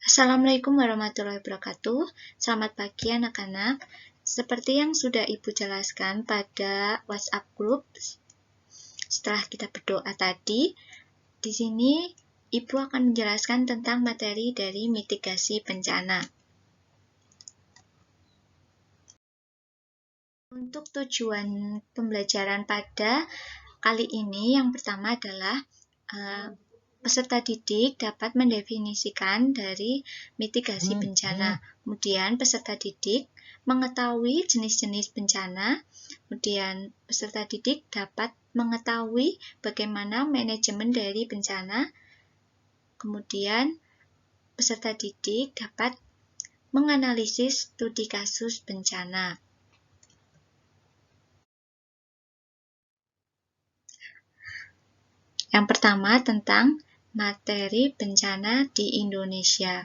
Assalamualaikum warahmatullahi wabarakatuh. Selamat pagi anak-anak. Seperti yang sudah Ibu jelaskan pada WhatsApp group setelah kita berdoa tadi, di sini Ibu akan menjelaskan tentang materi dari mitigasi bencana. Untuk tujuan pembelajaran pada kali ini, yang pertama adalah peserta didik dapat mendefinisikan dari mitigasi bencana. Kemudian peserta didik mengetahui jenis-jenis bencana. Kemudian peserta didik dapat mengetahui bagaimana manajemen dari bencana. Kemudian peserta didik dapat menganalisis studi kasus bencana. Yang pertama tentang materi bencana di Indonesia.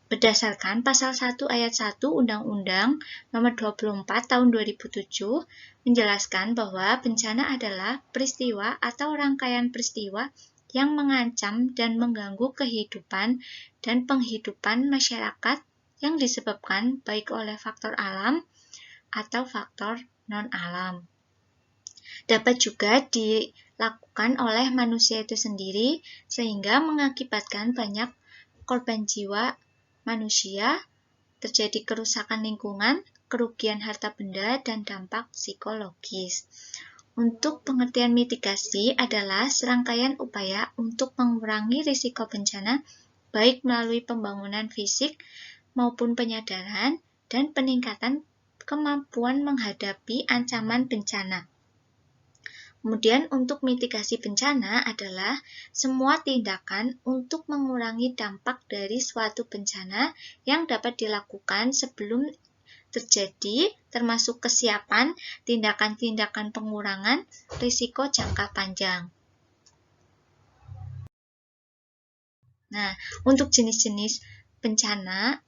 Berdasarkan pasal 1 ayat 1 Undang-Undang Nomor 24 Tahun 2007 menjelaskan bahwa bencana adalah peristiwa atau rangkaian peristiwa yang mengancam dan mengganggu kehidupan dan penghidupan masyarakat yang disebabkan baik oleh faktor alam atau faktor non-alam. Dapat juga dilakukan oleh manusia itu sendiri sehingga mengakibatkan banyak korban jiwa manusia, terjadi kerusakan lingkungan, kerugian harta benda, dan dampak psikologis. Untuk pengertian mitigasi adalah serangkaian upaya untuk mengurangi risiko bencana baik melalui pembangunan fisik maupun penyadaran dan peningkatan kemampuan menghadapi ancaman bencana. Kemudian untuk mitigasi bencana adalah semua tindakan untuk mengurangi dampak dari suatu bencana yang dapat dilakukan sebelum terjadi, termasuk kesiapan, tindakan-tindakan pengurangan risiko jangka panjang. Nah, untuk jenis-jenis bencana,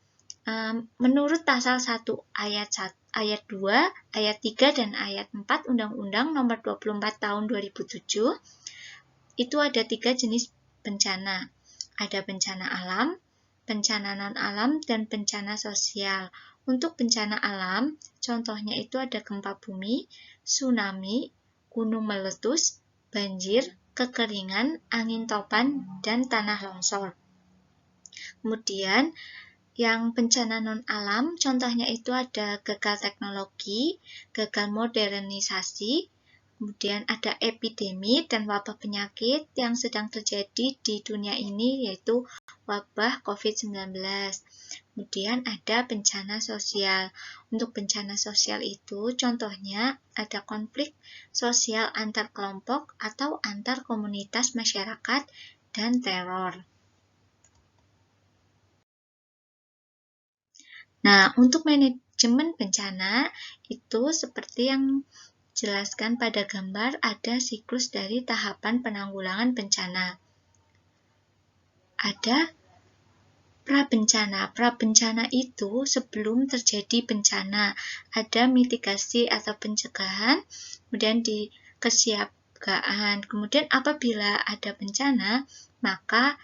menurut pasal 1 ayat 2, ayat 3, dan ayat 4 Undang-Undang Nomor 24 Tahun 2007, itu ada 3 jenis bencana. Ada bencana alam, bencana non-alam, dan bencana sosial. Untuk bencana alam, contohnya itu ada gempa bumi, tsunami, gunung meletus, banjir, kekeringan, angin topan, dan tanah longsor. Kemudian, yang bencana non-alam, contohnya itu ada gagal teknologi, gagal modernisasi, kemudian ada epidemi dan wabah penyakit yang sedang terjadi di dunia ini, yaitu wabah COVID-19. Kemudian ada bencana sosial. Untuk bencana sosial itu, contohnya ada konflik sosial antar kelompok atau antar komunitas masyarakat dan teror. Nah, untuk manajemen bencana itu seperti yang jelaskan pada gambar, ada siklus dari tahapan penanggulangan bencana. Ada prabencana. Prabencana itu sebelum terjadi bencana, ada mitigasi atau pencegahan, kemudian di kesiapsiagaan. Kemudian apabila ada bencana, maka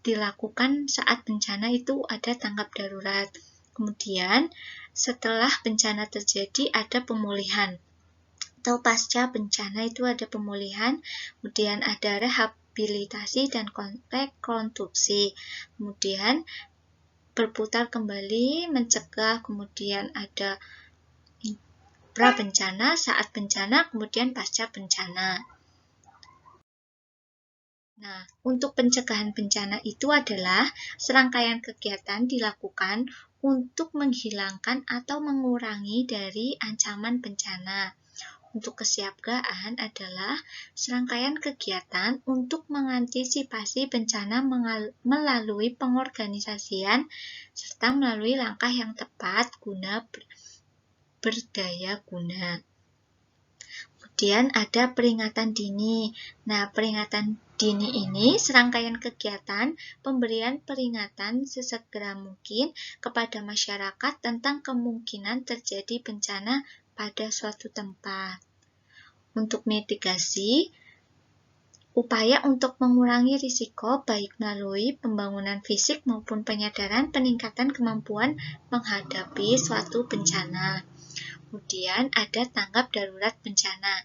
dilakukan saat bencana itu ada tanggap darurat. Kemudian setelah bencana terjadi ada pemulihan. Atau pasca bencana itu ada pemulihan, kemudian ada rehabilitasi dan rekonstruksi. Kemudian berputar kembali, mencegah, kemudian ada pra-bencana, saat bencana, kemudian pasca bencana. Nah, untuk pencegahan bencana itu adalah serangkaian kegiatan dilakukan untuk menghilangkan atau mengurangi dari ancaman bencana. Untuk kesiapsiagaan adalah serangkaian kegiatan untuk mengantisipasi bencana melalui pengorganisasian serta melalui langkah yang tepat guna berdaya guna. Kemudian ada peringatan dini. Nah, peringatan dini ini serangkaian kegiatan pemberian peringatan sesegera mungkin kepada masyarakat tentang kemungkinan terjadi bencana pada suatu tempat. Untuk mitigasi, upaya untuk mengurangi risiko baik melalui pembangunan fisik maupun penyadaran peningkatan kemampuan menghadapi suatu bencana. Kemudian ada tanggap darurat bencana.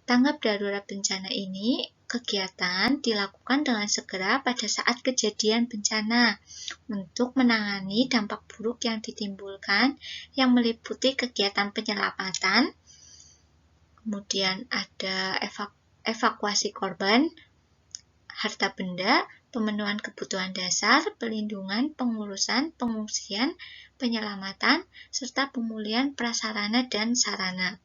Tanggap darurat bencana ini kegiatan dilakukan dengan segera pada saat kejadian bencana untuk menangani dampak buruk yang ditimbulkan yang meliputi kegiatan penyelamatan, kemudian ada evakuasi korban, harta benda, pemenuhan kebutuhan dasar, pelindungan, pengurusan, pengungsian, penyelamatan, serta pemulihan prasarana dan sarana.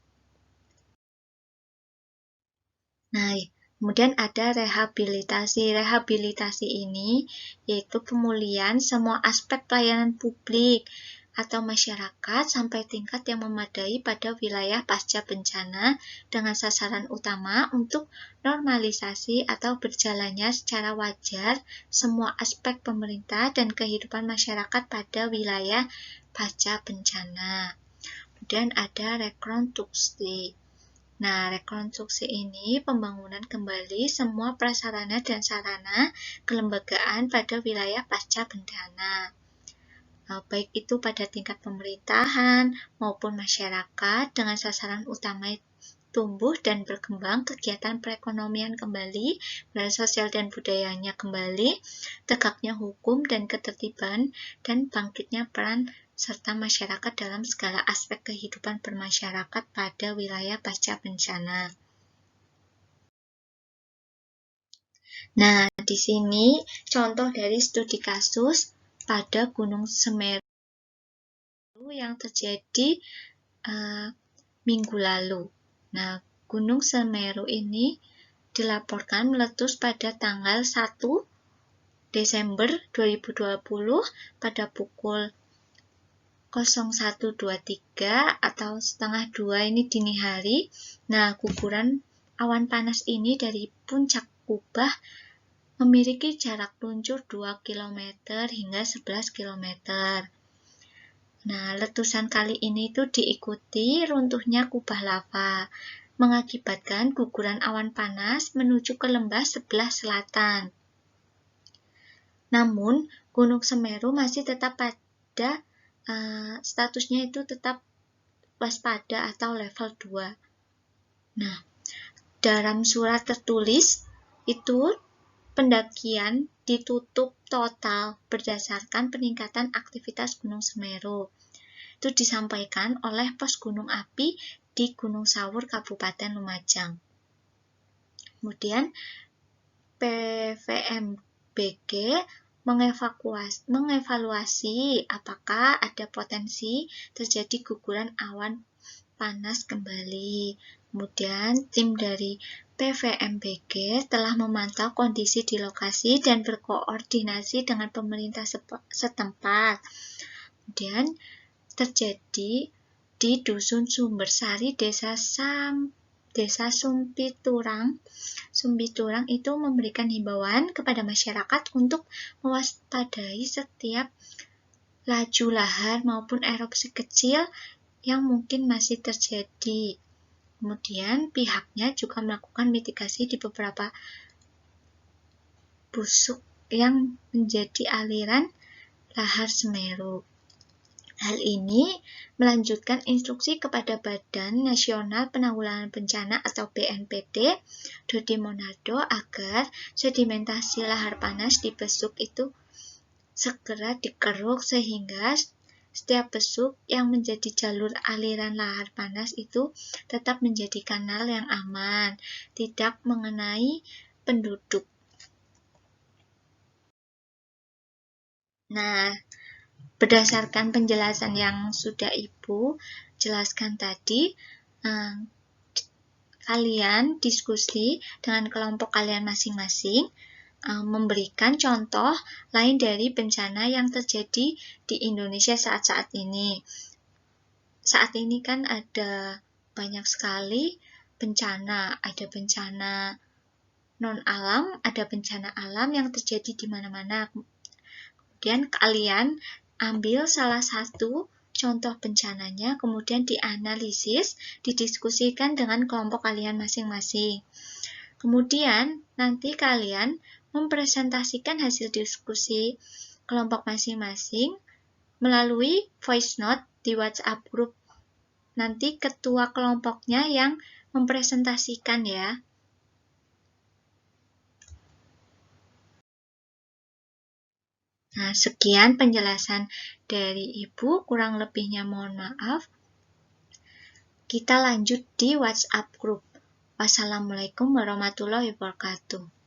Nah, kemudian ada rehabilitasi. Rehabilitasi ini yaitu pemulihan semua aspek pelayanan publik atau masyarakat sampai tingkat yang memadai pada wilayah pasca bencana dengan sasaran utama untuk normalisasi atau berjalannya secara wajar semua aspek pemerintah dan kehidupan masyarakat pada wilayah pasca bencana. Kemudian ada rekonstruksi. Nah, rekonstruksi ini pembangunan kembali semua prasarana dan sarana kelembagaan pada wilayah pasca bencana. Baik itu pada tingkat pemerintahan maupun masyarakat dengan sasaran utama tumbuh dan berkembang kegiatan perekonomian kembali, budaya sosial dan budayanya kembali, tegaknya hukum dan ketertiban, dan bangkitnya peran serta masyarakat dalam segala aspek kehidupan bermasyarakat pada wilayah pasca bencana. Nah, di sini contoh dari studi kasus pada Gunung Semeru yang terjadi minggu lalu. Nah, Gunung Semeru ini dilaporkan meletus pada tanggal 1 Desember 2020 pada pukul 01.23 atau setengah 2 ini dini hari. Nah, guguran awan panas ini dari puncak kubah memiliki jarak luncur 2 km hingga 11 km. Nah, letusan kali ini itu diikuti runtuhnya kubah lava, mengakibatkan guguran awan panas menuju ke lembah sebelah selatan. Namun, Gunung Semeru masih tetap pada statusnya itu tetap waspada atau level 2. Nah, dalam surat tertulis itu pendakian ditutup total berdasarkan peningkatan aktivitas Gunung Semeru. Itu disampaikan oleh Pos Gunung Api di Gunung Sawur, Kabupaten Lumajang. Kemudian PVMBG mengevaluasi apakah ada potensi terjadi guguran awan panas kembali. Kemudian tim dari PVMBG telah memantau kondisi di lokasi dan berkoordinasi dengan pemerintah setempat. Kemudian terjadi di Dusun Sumbersari, Desa Sumpiturang. Sumpiturang itu memberikan himbauan kepada masyarakat untuk mewaspadai setiap laju lahar maupun erupsi kecil yang mungkin masih terjadi. Kemudian pihaknya juga melakukan mitigasi di beberapa busuk yang menjadi aliran lahar Semeru. Hal ini melanjutkan instruksi kepada Badan Nasional Penanggulangan Bencana atau BNPB, Dodi Monardo, agar sedimentasi lahar panas di besuk itu segera dikeruk sehingga setiap besuk yang menjadi jalur aliran lahar panas itu tetap menjadi kanal yang aman, tidak mengenai penduduk. Nah, berdasarkan penjelasan yang sudah Ibu jelaskan tadi, kalian diskusi dengan kelompok kalian masing-masing, memberikan contoh lain dari bencana yang terjadi di Indonesia saat-saat ini. Saat ini kan ada banyak sekali bencana, ada bencana non-alam, ada bencana alam yang terjadi di mana-mana. Kemudian kalian ambil salah satu contoh bencananya, kemudian dianalisis, didiskusikan dengan kelompok kalian masing-masing. Kemudian, nanti kalian mempresentasikan hasil diskusi kelompok masing-masing melalui voice note di WhatsApp group. Nanti ketua kelompoknya yang mempresentasikan ya. Nah, sekian penjelasan dari Ibu, kurang lebihnya mohon maaf. Kita lanjut di WhatsApp group. Wassalamualaikum warahmatullahi wabarakatuh.